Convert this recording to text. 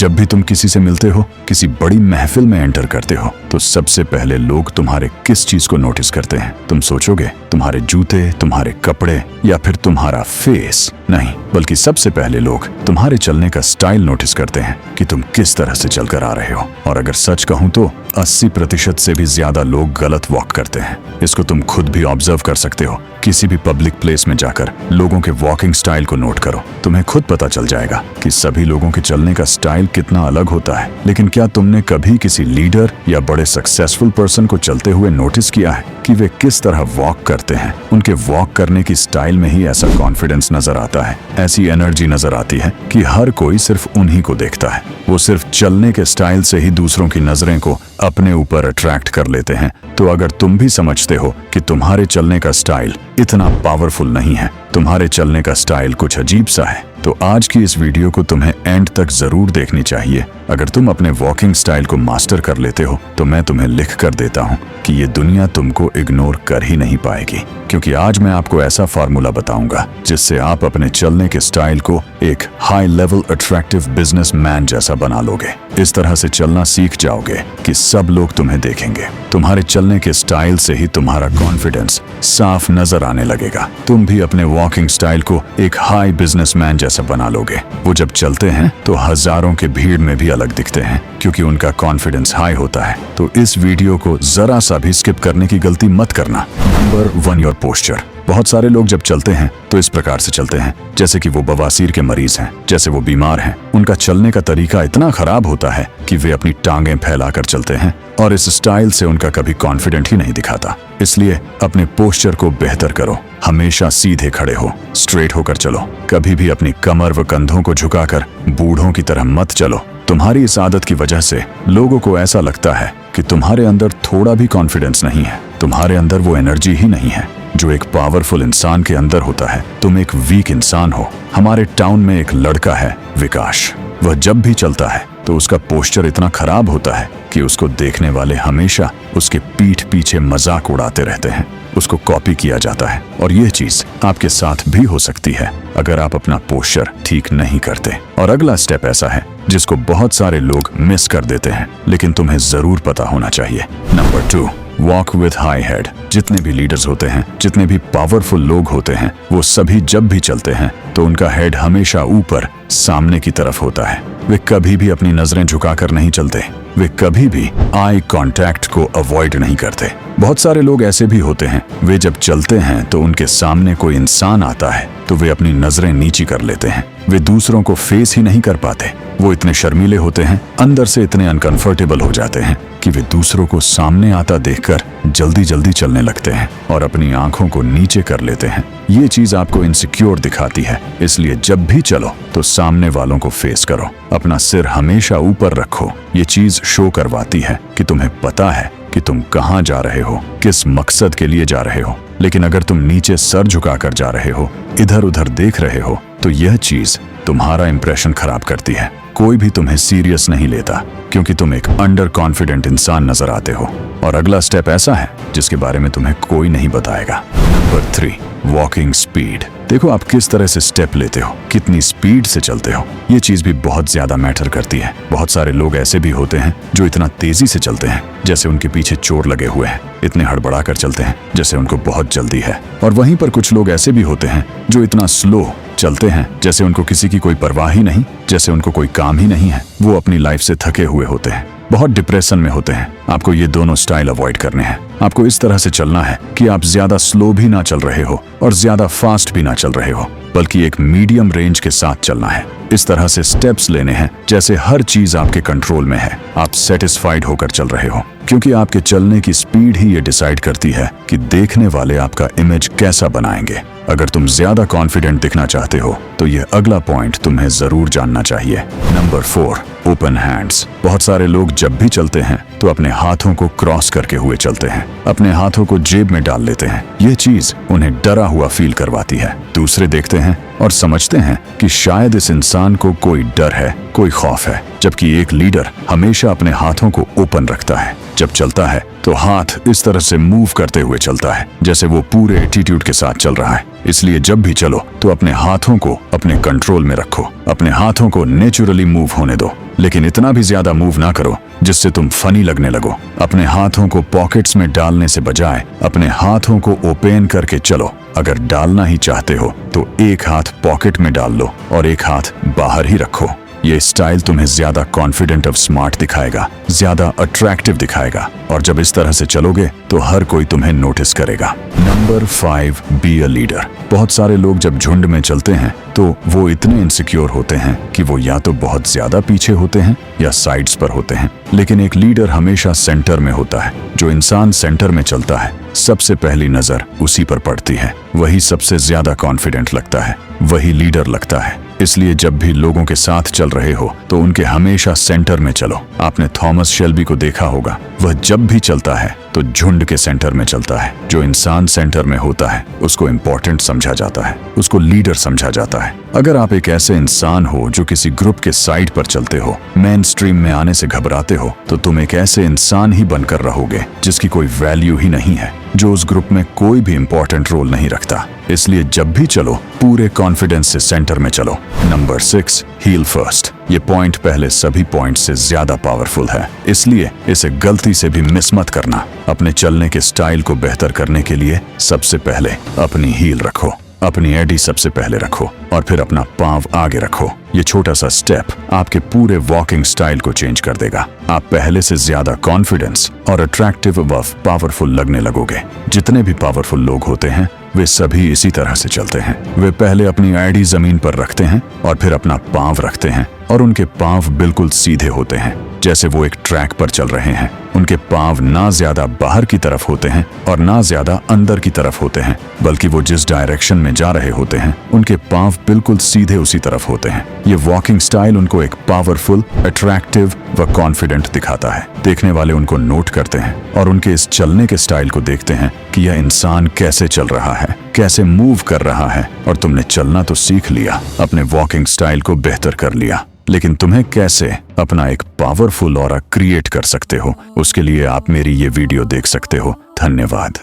जब भी तुम किसी से मिलते हो, किसी बड़ी महफिल में एंटर करते हो, तो सबसे पहले लोग तुम्हारे किस चीज को नोटिस करते हैं? तुम सोचोगे तुम्हारे जूते, तुम्हारे कपड़े या फिर तुम्हारा फेस? नहीं, बल्कि सबसे पहले लोग तुम्हारे चलने का स्टाइल नोटिस करते हैं कि तुम किस तरह से चलकर आ रहे हो। और अगर सच कहूं तो 80% से भी ज्यादा लोग गलत वॉक करते हैं। इसको तुम खुद भी ऑब्जर्व कर सकते हो। किसी भी पब्लिक प्लेस में जाकर लोगों के वॉकिंग स्टाइल को नोट करो, तुम्हें खुद पता चल जाएगा कि सभी लोगों के चलने का स्टाइल कितना अलग होता है। लेकिन क्या तुमने कभी किसी लीडर या बड़े सक्सेसफुल पर्सन को चलते हुए नोटिस किया है कि वे किस तरह वॉक करते हैं? उनके वॉक करने की स्टाइल में ही ऐसा कॉन्फिडेंस नजर आता है, ऐसी एनर्जी नजर आती है कि हर कोई सिर्फ उन्हीं को देखता है। वो सिर्फ चलने के स्टाइल से ही दूसरों की नजरें को अपने ऊपर अट्रैक्ट कर लेते हैं। तो अगर तुम भी समझते हो कि तुम्हारे चलने का स्टाइल इतना पावरफुल नहीं है, तुम्हारे चलने का स्टाइल कुछ अजीब सा है, तो आज की इस वीडियो को तुम्हें एंड तक जरूर देखनी चाहिए। अगर तुम अपने वॉकिंग स्टाइल को मास्टर कर लेते हो तो मैं तुम्हें लिख कर देता हूँ कि ये दुनिया तुमको इग्नोर कर ही नहीं पाएगी, क्योंकि आज मैं आपको ऐसा फार्मूला बताऊंगा जिससे आप अपने चलने के स्टाइल को एक हाई लेवल अट्रैक्टिव बिजनेसमैन जैसा बना लोगे। इस तरह से चलना सीख जाओगे कि सब लोग तुम्हें देखेंगे। तुम्हारे चलने के स्टाइल से ही तुम्हारा कॉन्फिडेंस साफ नजर आने लगेगा। तुम भी अपने वॉकिंग स्टाइल को एक हाई बिजनेसमैन जैसा बना लोगे। वो जब चलते हैं तो हजारों के भीड़ में भी अलग दिखते हैं, क्योंकि उनका कॉन्फिडेंस हाई होता है। तो इस वीडियो को जरा सा भी स्किप करने की गलती मत करना। Number 1, your posture. बहुत सारे लोग जब चलते हैं तो इस प्रकार से चलते हैं जैसे कि वो बवासीर के मरीज हैं, जैसे वो बीमार हैं। उनका चलने का तरीका इतना खराब होता है कि वे अपनी टांगें फैलाकर चलते हैं, और इस स्टाइल से उनका कभी कॉन्फिडेंट ही नहीं दिखाता। इसलिए अपने पोस्चर को बेहतर करो। हमेशा सीधे खड़े हो, स्ट्रेट होकर चलो। कभी भी अपनी कमर व कंधों को झुकाकर बूढ़ों की तरह मत चलो। तुम्हारी इस आदत की वजह से लोगों को ऐसा लगता है कि तुम्हारे अंदर थोड़ा भी कॉन्फिडेंस नहीं है, तुम्हारे अंदर वो एनर्जी ही नहीं है जो एक पावरफुल इंसान के अंदर होता है। तुम एक वीक इंसान हो। हमारे टाउन में एक लड़का है, विकास। वह जब भी चलता है तो उसका पोस्चर इतना खराब होता है कि उसको देखने वाले हमेशा उसके पीठ पीछे मजाक उड़ाते रहते हैं। उसको कॉपी किया जाता है, और यह चीज आपके साथ भी हो सकती है अगर आप अपना पोस्चर ठीक नहीं करते। और अगला स्टेप ऐसा है जिसको बहुत सारे लोग मिस कर देते हैं, लेकिन तुम्हें जरूर पता होना चाहिए। Number 2, walk with high head. जितने भी लीडर्स होते हैं, जितने भी पावरफुल लोग होते हैं, वो सभी जब भी चलते हैं तो उनका हेड हमेशा ऊपर सामने की तरफ होता है। वे कभी भी अपनी नजरें झुकाकर नहीं चलते। वे कभी भी आई कांटेक्ट को अवॉइड नहीं करते। बहुत सारे लोग ऐसे भी होते हैं, वे जब चलते हैं तो उनके सामने कोई इंसान आता है तो वे अपनी नजरें नीची कर लेते हैं। वे दूसरों को फेस ही नहीं कर पाते। वो इतने शर्मीले होते हैं, अंदर से इतने अनकंफर्टेबल हो जाते हैं कि वे दूसरों को सामने आता देखकर जल्दी जल्दी चलने लगते हैं और अपनी आंखों को नीचे कर लेते हैं। ये चीज आपको इनसिक्योर दिखाती है। इसलिए जब भी चलो तो सामने वालों को फेस करो, अपना सिर हमेशा ऊपर रखो। ये चीज शो करवाती है कि तुम्हें पता है कि तुम कहाँ जा रहे हो, किस मकसद के लिए जा रहे हो। लेकिन अगर तुम नीचे सर झुकाकर जा रहे हो, इधर उधर देख रहे हो, तो यह चीज तुम्हारा इंप्रेशन खराब करती है। कोई भी तुम्हें सीरियस नहीं लेता, क्योंकि तुम एक अंडर कॉन्फिडेंट इंसान नजर आते हो। और अगला स्टेप ऐसा है जिसके बारे में तुम्हें कोई नहीं बताएगा। Number 3, walking speed. देखो आप किस तरह से स्टेप लेते हो, कितनी स्पीड से चलते हो। ये चीज भी बहुत ज्यादा मैटर करती है। बहुत सारे लोग ऐसे भी होते हैं जो इतना तेजी से चलते हैं जैसे उनके पीछे चोर लगे हुए हैं। इतने हड़बड़ा कर चलते हैं जैसे उनको बहुत जल्दी है। और वहीं पर कुछ लोग ऐसे भी होते हैं जो इतना स्लो चलते हैं जैसे उनको किसी की कोई परवाह ही नहीं, जैसे उनको कोई काम ही नहीं है। वो अपनी लाइफ से थके हुए होते हैं, बहुत डिप्रेशन में होते हैं। आपको ये दोनों स्टाइल अवॉइड करने हैं। आपको इस तरह से चलना है कि आप ज्यादा स्लो भी ना चल रहे हो और ज्यादा फास्ट भी ना चल रहे हो, बल्कि एक मीडियम रेंज के साथ चलना है। इस तरह से स्टेप्स लेने हैं जैसे हर चीज आपके कंट्रोल में है। आप सेटिस्फाइड होकर चल रहे हो, क्योंकि आपके चलने की स्पीड ही ये डिसाइड करती है कि देखने वाले आपका इमेज कैसा बनाएंगे। अगर तुम ज्यादा कॉन्फिडेंट दिखना चाहते हो तो ये अगला पॉइंट तुम्हें जरूर जानना चाहिए। Number 4, open hands. बहुत सारे लोग जब भी चलते हैं तो अपने हाथों को क्रॉस करके हुए चलते हैं। अपने हाथों को जेब में डाल लेते हैं। ये चीज उन्हें डरा हुआ फील करवाती है। दूसरे देखते हैं और समझते हैं कि शायद इस इंसान को कोई डर है, कोई खौफ है, जबकि एक लीडर हमेशा अपने हाथों को ओपन रखता है। जब चलता है तो हाथ इस तरह से मूव करते हुए चलता है जैसे वो पूरे एटीट्यूड के साथ चल रहा है। इसलिए जब भी चलो तो अपने हाथों को अपने कंट्रोल में रखो। अपने हाथों को नेचुरली मूव होने दो, लेकिन इतना भी ज्यादा मूव ना करो जिससे तुम फनी लगने लगो। अपने हाथों को पॉकेट्स में डालने से बजाय अपने हाथों को ओपन करके चलो। अगर डालना ही चाहते हो तो एक हाथ पॉकेट में डाल लो और एक हाथ बाहर ही रखो। ये स्टाइल तुम्हें ज्यादा कॉन्फिडेंट और स्मार्ट दिखाएगा, ज्यादा अट्रैक्टिव दिखाएगा, और जब इस तरह से चलोगे तो हर कोई तुम्हें नोटिस करेगा। Number 5, be a leader. बहुत सारे लोग जब झुंड में चलते हैं तो वो इतने इनसिक्योर होते हैं कि वो या तो बहुत ज्यादा पीछे होते हैं या साइड्स पर होते हैं, लेकिन एक लीडर हमेशा सेंटर में होता है। जो इंसान सेंटर में चलता है सबसे पहली नजर उसी पर पड़ती है। वही सबसे ज्यादा कॉन्फिडेंट लगता है, वही लीडर लगता है। इसलिए जब भी लोगों के साथ चल रहे हो तो उनके हमेशा सेंटर में चलो। आपने थॉमस शेल्बी को देखा होगा, वह जब भी चलता है तो झुंड के सेंटर में चलता है। जो इंसान सेंटर में होता है उसको इम्पोर्टेंट समझा जाता है, उसको लीडर समझा जाता है। अगर आप एक ऐसे इंसान हो जो किसी ग्रुप के साइड पर चलते हो, मेन स्ट्रीम में आने से घबराते हो, तो तुम एक ऐसे इंसान ही बनकर रहोगे जिसकी कोई वैल्यू ही नहीं है, जो उस ग्रुप में कोई भी इम्पोर्टेंट रोल नहीं रखता। इसलिए जब भी चलो पूरे कॉन्फिडेंस से सेंटर में चलो। नंबर 6, हील फर्स्ट। ये पॉइंट पहले सभी पॉइंट से ज्यादा पावरफुल है, इसलिए इसे गलती से भी मिस मत करना। अपने चलने के स्टाइल को बेहतर करने के लिए सबसे पहले अपनी हील रखो, अपनी एडी सबसे पहले रखो और फिर अपना पांव आगे रखो। ये छोटा सा स्टेप आपके पूरे वॉकिंग स्टाइल को चेंज कर देगा। आप पहले से ज्यादा कॉन्फिडेंस और अट्रैक्टिव व पावरफुल लगने लगोगे। जितने भी पावरफुल लोग होते हैं वे सभी इसी तरह से चलते हैं। वे पहले अपनी एडी जमीन पर रखते हैं और फिर अपना पांव रखते हैं, और उनके पांव बिल्कुल सीधे होते हैं जैसे वो एक ट्रैक पर चल रहे हैं। उनके पांव ना ज्यादा बाहर की तरफ होते हैं और ना ज्यादा अंदर की तरफ होते हैं, बल्कि वो जिस डायरेक्शन में जा रहे होते हैं उनके पांव बिल्कुल सीधे उसी तरफ होते हैं। ये वॉकिंग स्टाइल उनको एक पावरफुल, अट्रैक्टिव व कॉन्फिडेंट दिखाता है। देखने वाले उनको नोट करते हैं और उनके इस चलने के स्टाइल को देखते हैं कि यह इंसान कैसे चल रहा है, कैसे मूव कर रहा है। और तुमने चलना तो सीख लिया, अपने वॉकिंग स्टाइल को बेहतर कर लिया, लेकिन तुम्हें कैसे अपना एक पावरफुल ऑरा क्रिएट कर सकते हो, उसके लिए आप मेरी ये वीडियो देख सकते हो। धन्यवाद।